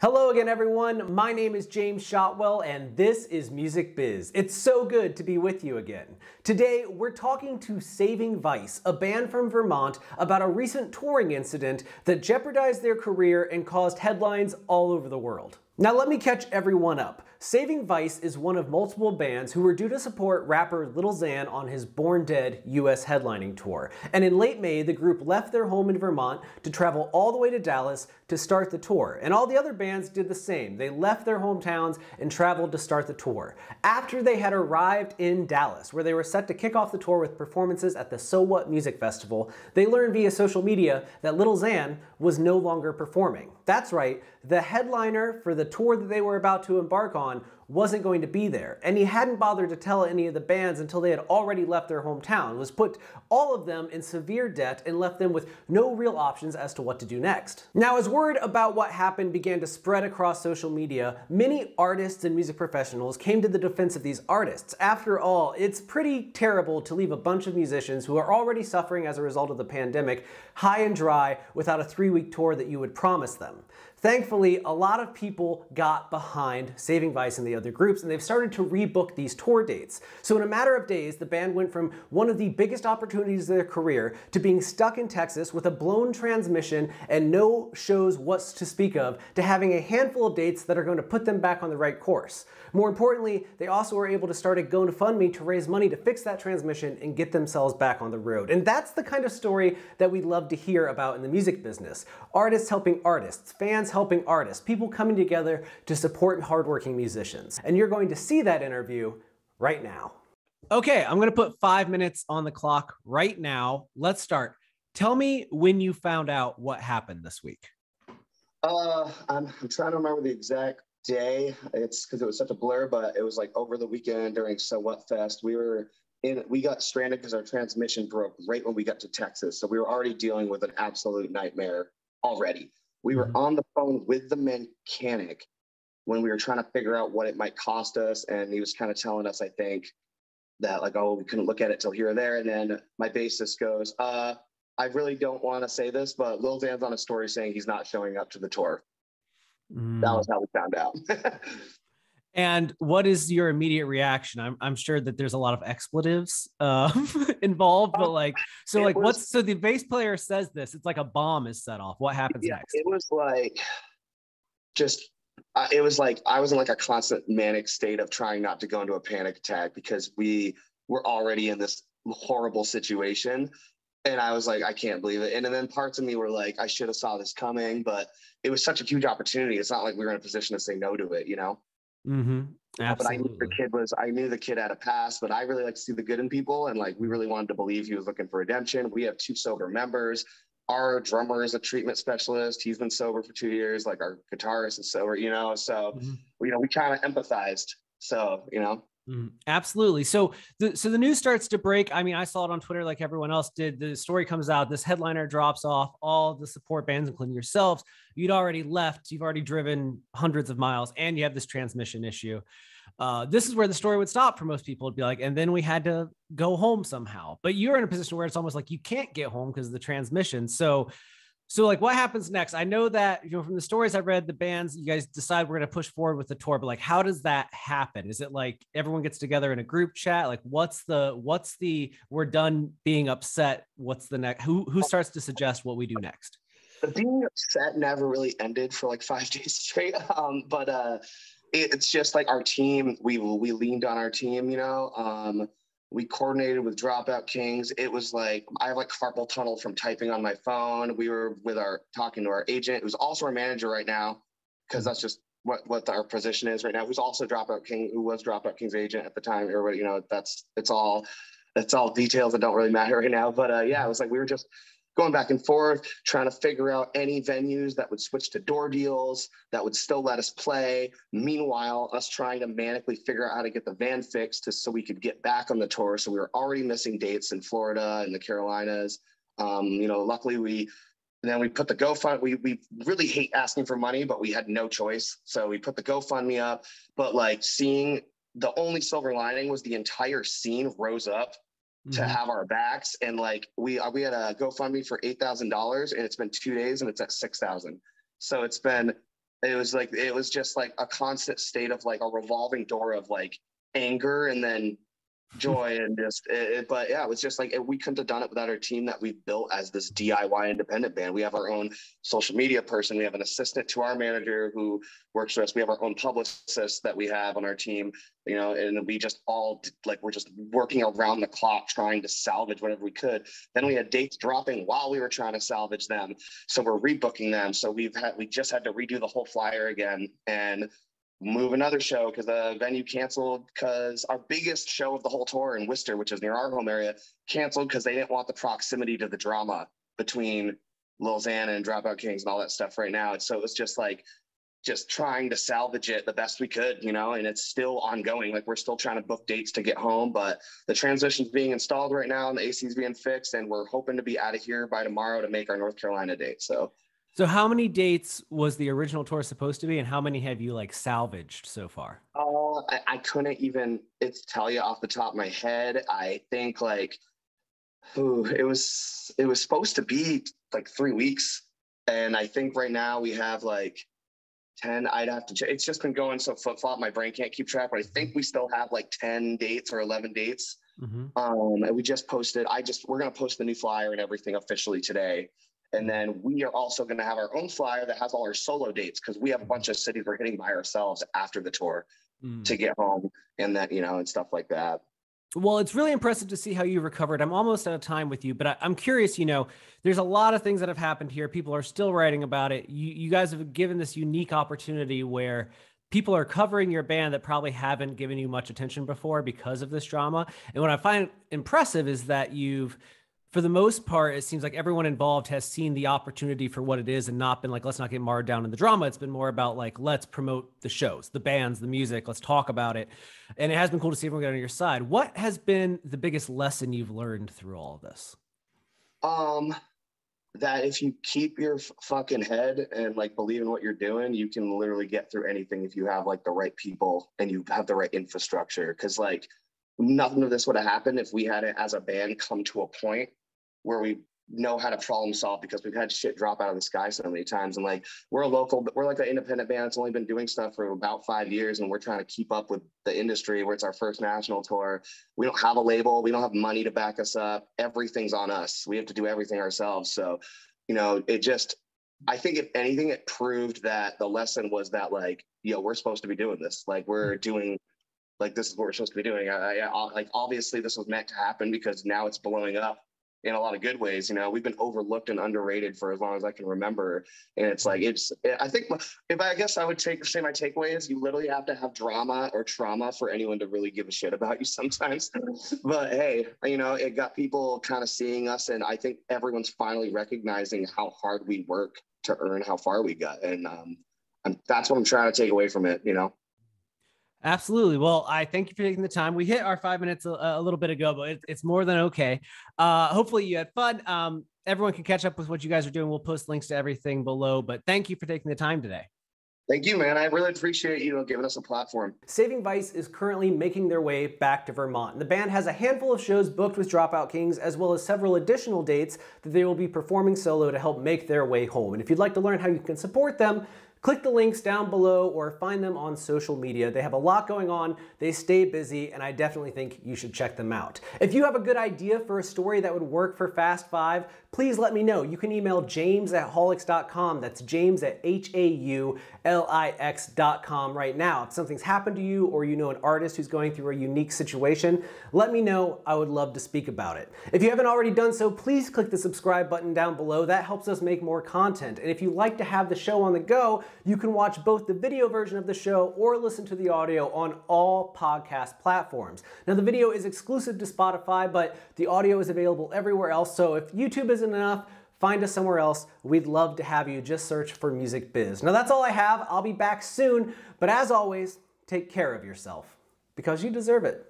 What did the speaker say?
Hello again, everyone. My name is James Shotwell, and this is Music Biz. It's so good to be with you again. Today, we're talking to Saving Vice, a band from Vermont, about a recent touring incident that jeopardized their career and caused headlines all over the world. Now let me catch everyone up. Saving Vice is one of multiple bands who were due to support rapper Lil Xan on his Born Dead US headlining tour. And in late May, the group left their home in Vermont to travel all the way to Dallas to start the tour. And all the other bands did the same. They left their hometowns and traveled to start the tour. After they had arrived in Dallas, where they were set to kick off the tour with performances at the So What Music Festival, they learned via social media that Lil Xan was no longer performing. That's right, the headliner for the tour that they were about to embark on wasn't going to be there, and he hadn't bothered to tell any of the bands until they had already left their hometown. It was put all of them in severe debt and left them with no real options as to what to do next. Now, as word about what happened began to spread across social media, many artists and music professionals came to the defense of these artists. After all, it's pretty terrible to leave a bunch of musicians who are already suffering as a result of the pandemic high and dry without a 3-week tour that you would promise them. Thankfully, a lot of people got behind Saving Vice and the other groups, and they've started to rebook these tour dates. So in a matter of days, the band went from one of the biggest opportunities of their career to being stuck in Texas with a blown transmission and no shows what's to speak of, to having a handful of dates that are going to put them back on the right course. More importantly, they also were able to start a GoFundMe to raise money to fix that transmission and get themselves back on the road. And that's the kind of story that we love to hear about in the music business. Artists helping artists, fans helping artists, people coming together to support hardworking musicians. And you're going to see that interview right now. Okay, I'm going to put 5 minutes on the clock right now. Let's start. Tell me when you found out what happened this week. I'm trying to remember the exact day. It's because it was such a blur, but it was like over the weekend during So What Fest. We got stranded because our transmission broke right when we got to Texas. So we were already dealing with an absolute nightmare already. We were on the phone with the mechanic when we were trying to figure out what it might cost us. And he was kind of telling us, I think, that like, oh, we couldn't look at it till here or there. And then my bassist goes, I really don't want to say this, but Lil Xan's on a story saying he's not showing up to the tour. That was how we found out. And what is your immediate reaction? I'm sure that there's a lot of expletives involved, but so the bass player says this, it's like a bomb is set off. What happens next? It was like, I was in like a constant manic state of trying not to go into a panic attack because we were already in this horrible situation. And I was like, I can't believe it. And then parts of me were like, I should have saw this coming, but it was such a huge opportunity. It's not like we were in a position to say no to it, you know? Mm-hmm. Absolutely. But I knew the kid had a past, but I really like to see the good in people. And like, we really wanted to believe he was looking for redemption. We have 2 sober members. Our drummer is a treatment specialist. He's been sober for 2 years. Like our guitarist is sober, you know? So, we kind of empathized. So, you know. Absolutely. So the news starts to break. I mean, I saw it on Twitter like everyone else did. The story comes out, this headliner drops off, all the support bands, including yourselves. You'd already left, you've already driven hundreds of miles, and you have this transmission issue. This is where the story would stop for most people. It'd be like, and then we had to go home somehow. But you're in a position where it's almost like you can't get home because of the transmission. So like, what happens next? I know that, from the stories I've read, the bands, you guys decide we're going to push forward with the tour, but like, how does that happen? Is it like everyone gets together in a group chat? Like, what's the, we're done being upset. What's the next, who starts to suggest what we do next? The being upset never really ended for like 5 days straight. But it's just like our team, we leaned on our team, you know. We coordinated with Dropout Kings. It was like, I have like carpal tunnel from typing on my phone. We were talking to our agent, who's also our manager right now, because that's just what our position is right now. Who's also Dropout King, who was Dropout King's agent at the time. Everybody, you know, it's all details that don't really matter right now. But it was like, we were just going back and forth, trying to figure out any venues that would switch to door deals, that would still let us play. Meanwhile, us trying to manically figure out how to get the van fixed so we could get back on the tour. So we were already missing dates in Florida and the Carolinas. Luckily we put the GoFundMe. We really hate asking for money, but we had no choice. So we put the GoFundMe up, but like seeing the only silver lining was the entire scene rose up to have our backs. And like, we had a GoFundMe for $8,000 and it's been 2 days and it's at 6,000. So it's been it was just like a constant state of like a revolving door of like anger and then joy and just but yeah, it was just like we couldn't have done it without our team that we've built as this DIY independent band. We have our own social media person, we have an assistant to our manager who works for us, we have our own publicist that we have on our team, you know, and we just all like we're just working around the clock trying to salvage whatever we could. Then we had dates dropping while we were trying to salvage them, so we're rebooking them. So we just had to redo the whole flyer again and move another show because the venue canceled because our biggest show of the whole tour in Worcester, which is near our home area, canceled because they didn't want the proximity to the drama between Lil Xan and Dropout Kings and all that stuff right now. And so it was just like just trying to salvage it the best we could, you know, and it's still ongoing. Like we're still trying to book dates to get home, but the transition's being installed right now and the AC's being fixed, and we're hoping to be out of here by tomorrow to make our North Carolina date. So how many dates was the original tour supposed to be, and how many have you like salvaged so far? I couldn't even tell you off the top of my head. I think like, it was supposed to be like 3 weeks, and I think right now we have like 10. I'd have to check. It's just been going so flip-flop. My brain can't keep track, but I think we still have like 10 dates or 11 dates. And we just posted. We're gonna post the new flyer and everything officially today. And then we are also going to have our own flyer that has all our solo dates because we have a bunch of cities we're hitting by ourselves after the tour to get home and that, you know, and stuff like that. Well, it's really impressive to see how you recovered. I'm almost out of time with you, but I'm curious, you know, there's a lot of things that have happened here. People are still writing about it. You guys have given this unique opportunity where people are covering your band that probably haven't given you much attention before because of this drama. And what I find impressive is that for the most part, it seems like everyone involved has seen the opportunity for what it is and not been like, let's not get marred down in the drama. It's been more about like, let's promote the shows, the bands, the music, let's talk about it. And it has been cool to see everyone get on your side. What has been the biggest lesson you've learned through all of this? That if you keep your fucking head and like believe in what you're doing, you can literally get through anything if you have like the right people and you have the right infrastructure. Cause like nothing of this would have happened if we had it as a band come to a point where we know how to problem solve, because we've had shit drop out of the sky so many times. And like, we're like an independent band that's only been doing stuff for about 5 years, and we're trying to keep up with the industry where it's our first national tour. We don't have a label. We don't have money to back us up. Everything's on us. We have to do everything ourselves. So, you know, I think if anything, it proved that the lesson was that like, we're supposed to be doing this. Like we're doing, like, this is what we're supposed to be doing. Like, obviously this was meant to happen because now it's blowing up in a lot of good ways. You know, we've been overlooked and underrated for as long as I can remember. And it's like, I think I guess I would say my takeaway is you literally have to have drama or trauma for anyone to really give a shit about you sometimes. But hey, you know, it got people kind of seeing us, and I think everyone's finally recognizing how hard we work to earn how far we got. And that's what I'm trying to take away from it, you know? Absolutely. Well, I thank you for taking the time. We hit our 5 minutes a little bit ago, but it's more than okay. Hopefully you had fun. Everyone can catch up with what you guys are doing. We'll post links to everything below, but thank you for taking the time today. Thank you, man. I really appreciate you giving us a platform. Saving Vice is currently making their way back to Vermont. The band has a handful of shows booked with Dropout Kings, as well as several additional dates that they will be performing solo to help make their way home. And if you'd like to learn how you can support them, click the links down below or find them on social media. They have a lot going on, they stay busy, and I definitely think you should check them out. If you have a good idea for a story that would work for Fast 5, please let me know. You can email james@haulix.com. That's james@haulix.com right now. If something's happened to you or you know an artist who's going through a unique situation, let me know. I would love to speak about it. If you haven't already done so, please click the subscribe button down below. That helps us make more content. And if you like to have the show on the go, you can watch both the video version of the show or listen to the audio on all podcast platforms. Now, the video is exclusive to Spotify, but the audio is available everywhere else. So if YouTube isn't enough, find us somewhere else. We'd love to have you. Just search for Music Biz. Now, that's all I have. I'll be back soon. But as always, take care of yourself because you deserve it.